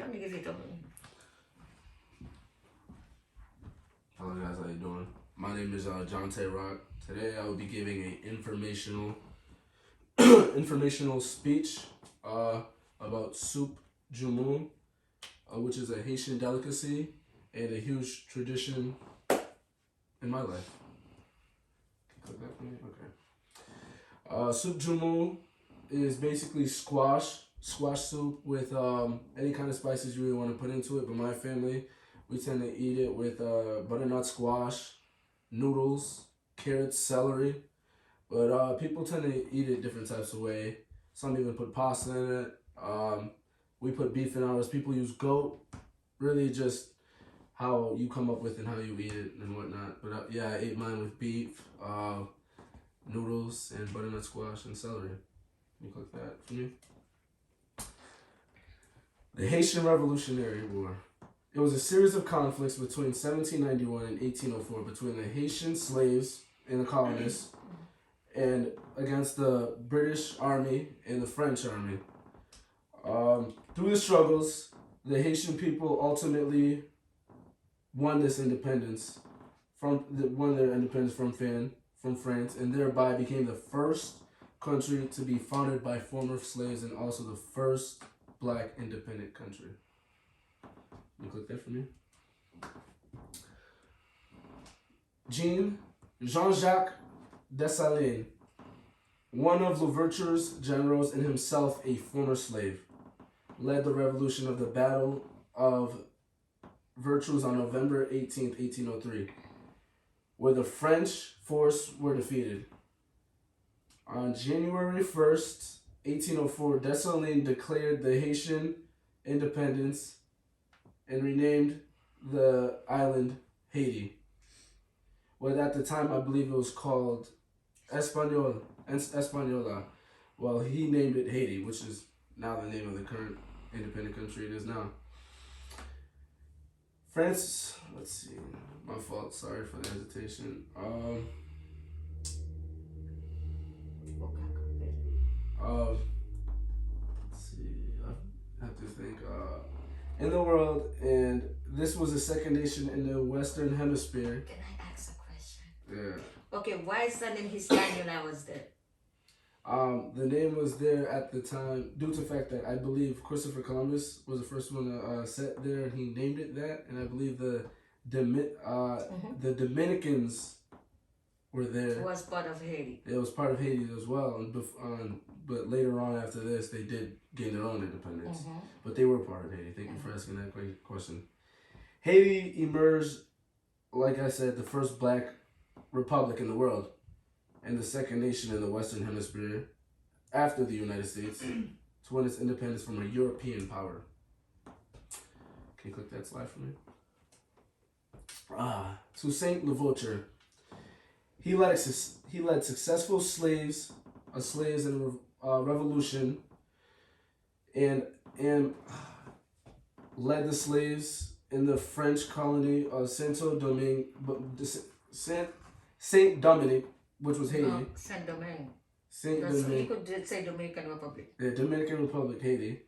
Let me give it over. Hello guys, how you doing? My name is John Tay Rock. Today I will be giving a informational speech about soup Joumou, which is a Haitian delicacy and a huge tradition in my life. Click that for me? Okay. Soup Joumou is basically squash soup with any kind of spices you really want to put into it. But my family, we tend to eat it with butternut squash, noodles, carrots, celery. But people tend to eat it different types of way. Some even put pasta in it. We put beef in ours. People use goat. Really just how you come up with and how you eat it and whatnot. But yeah, I ate mine with beef, noodles, and butternut squash and celery. Can you click that for me? The Haitian Revolutionary War. It was a series of conflicts between 1791 and 1804 between the Haitian slaves and the colonists and against the British Army and the French Army. Through the struggles, the Haitian people ultimately won their independence from France, and thereby became the first country to be founded by former slaves and also the first Black independent country. You click that for me. Jean-Jacques Dessalines, one of Louverture's generals and himself a former slave, led the revolution of the Battle of Vertus on November 18th, 1803, where the French force were defeated. On January 1st, 1804, Dessalines declared the Haitian independence and renamed the island Haiti. Well, at the time, I believe it was called Española. Well, he named it Haiti, which is now the name of the current independent country it is now. France, let's see, my fault, sorry for the hesitation. Let's see, I have to think. In the world, and this was the second nation in the Western Hemisphere. Can I ask a question? Yeah. Okay, why is the name Hispaniola was there? The name was there at the time due to the fact that I believe Christopher Columbus was the first one to set there, and he named it that. And I believe the Dominicans were there. It was part of Haiti. It was part of Haiti as well, but later on after this, they did gain their own independence. But they were part of Haiti. Thank you for asking that great question. Haiti emerged, like I said, the first Black republic in the world, and the second nation in the Western Hemisphere after the United States to win its independence from a European power. Can you click that slide for me? Toussaint Louverture. He led successful slaves in a revolution, and led the slaves in the French colony of Saint Dominique, which was Haiti. No, Saint Domingue. Domingue. You could say Dominican Republic. The Dominican Republic, Haiti.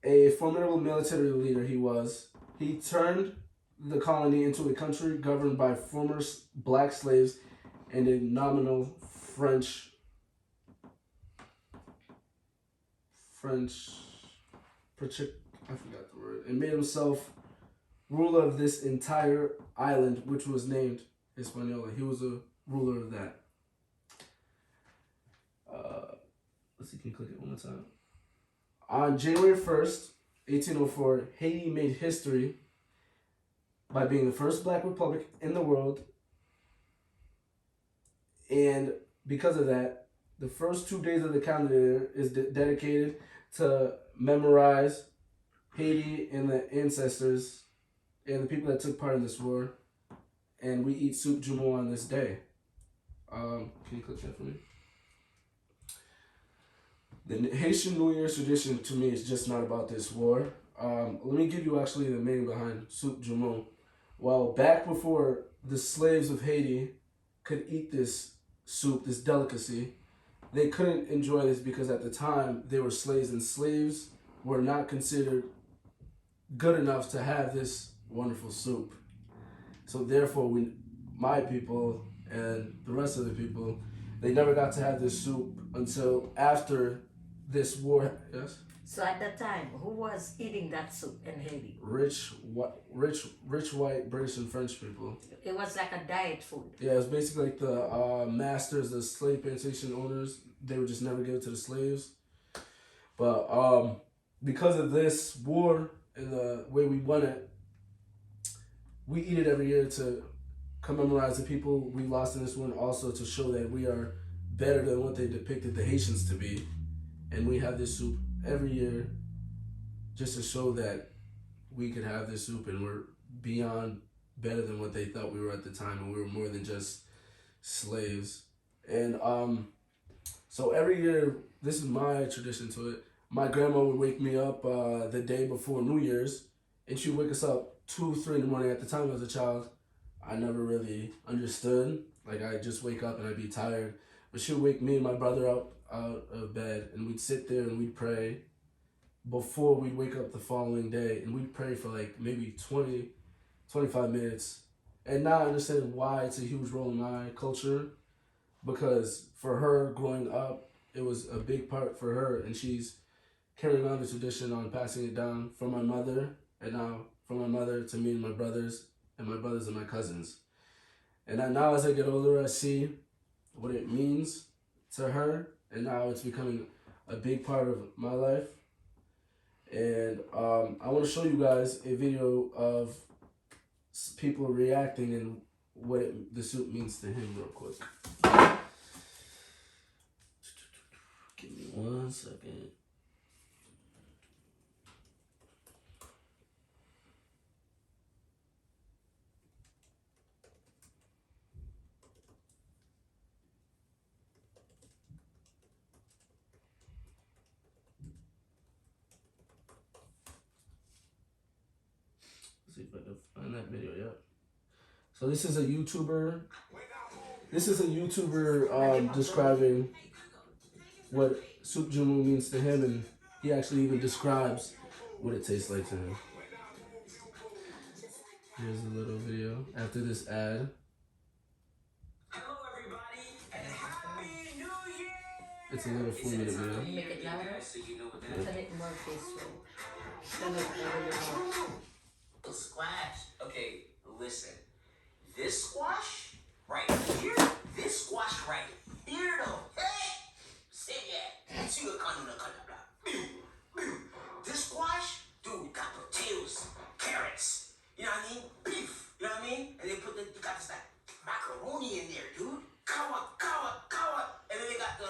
A formidable military leader he was. He turned the colony into a country governed by former Black slaves and a nominal French, I forgot the word, and made himself ruler of this entire island, which was named Hispaniola. He was a ruler of that. Let's see, can you click it one more time? On January 1st, 1804, Haiti made history by being the first Black republic in the world. And because of that, the first 2 days of the calendar is dedicated to memorize Haiti and the ancestors and the people that took part in this war. And we eat soup Joumou on this day. Can you click that for me? The Haitian New Year's tradition to me is just not about this war. Let me give you actually the meaning behind soup Joumou. Well, back before the slaves of Haiti could eat this soup, this delicacy, they couldn't enjoy this because at the time they were slaves, and slaves were not considered good enough to have this wonderful soup. So therefore, my people and the rest of the people, they never got to have this soup until after this war. Yes. So at that time, who was eating that soup in Haiti? Rich white British and French people. It was like a diet food. Yeah, it was basically like the masters, the slave plantation owners. They would just never give it to the slaves. But because of this war and the way we won it, we eat it every year to commemorate the people we lost in this war, and also to show that we are better than what they depicted the Haitians to be. And we have this soup every year just to show that we could have this soup and we're beyond better than what they thought we were at the time, and we were more than just slaves. And so every year, this is my tradition to it. My grandma would wake me up the day before New Year's, and she'd wake us up 2, 3 in the morning. At the time as a child, I never really understood. Like, I'd just wake up and I'd be tired. But she'd wake me and my brother up out of bed, and we'd sit there and we'd pray before we'd wake up the following day. And we'd pray for like maybe 20, 25 minutes. And now I understand why it's a huge role in my culture, because for her growing up, it was a big part for her, and she's carrying on the tradition on passing it down from my mother, and now from my mother to me and my brothers and my cousins. And now as I get older, I see what it means to her, and now it's becoming a big part of my life. And I want to show you guys a video of people reacting and what the soup means to him real quick. Give me 1 second. Let's see if I can find that video. Yep. So this is a YouTuber. Describing what soup Joumou means to him, and he actually even describes what it tastes like to him. Here's a little video after this ad. Hello, everybody, and Happy New Year! It's a little 4-minute video. Make it louder. So you know what that Turn it more peaceful. Turn it a little more. Squash. Okay, listen. This squash right here, this squash right here, though. Hey! Say yeah. See what kind of this squash, dude, got potatoes, carrots, you know what I mean? Beef, you know what I mean? And they got this like macaroni in there, dude. Kawa. And then they got the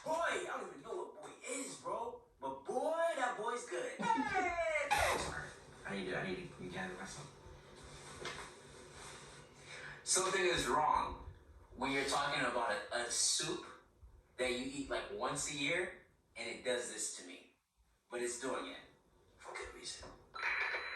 boy, I don't even know what boy is, bro. But boy, that boy's good. Hey! I need to gather myself. Something is wrong when you're talking about a soup that you eat like once a year, and it does this to me. But it's doing it for good reason.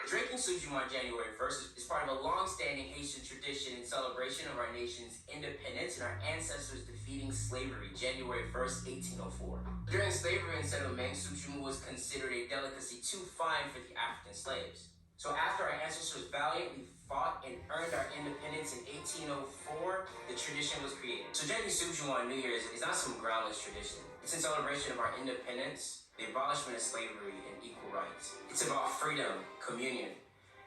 Drinking soup Joumou on January 1st is part of a long-standing Haitian tradition in celebration of our nation's independence and our ancestors defeating slavery January 1st, 1804. During slavery in settlement, soup Joumou was considered a delicacy too fine for the African slaves. So after our ancestors valiantly fought and earned our independence in 1804, the tradition was created. So drinking soup Joumou on New Year's is not some groundless tradition. It's in celebration of our independence, the abolishment of slavery, and equal rights. It's about freedom, communion,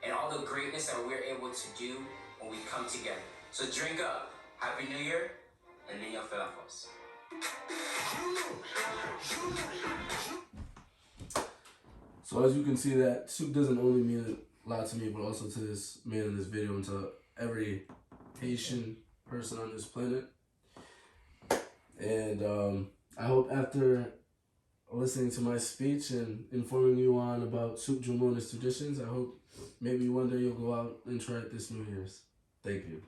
and all the greatness that we're able to do when we come together. So drink up. Happy New Year, and Niño Felafos. So as you can see, that soup doesn't only mean a lot to me, but also to this man in this video, and to every Haitian person on this planet. And I hope after listening to my speech and informing you on about soup Joumou and its traditions, I hope maybe one day you'll go out and try it this New Year's. Thank you.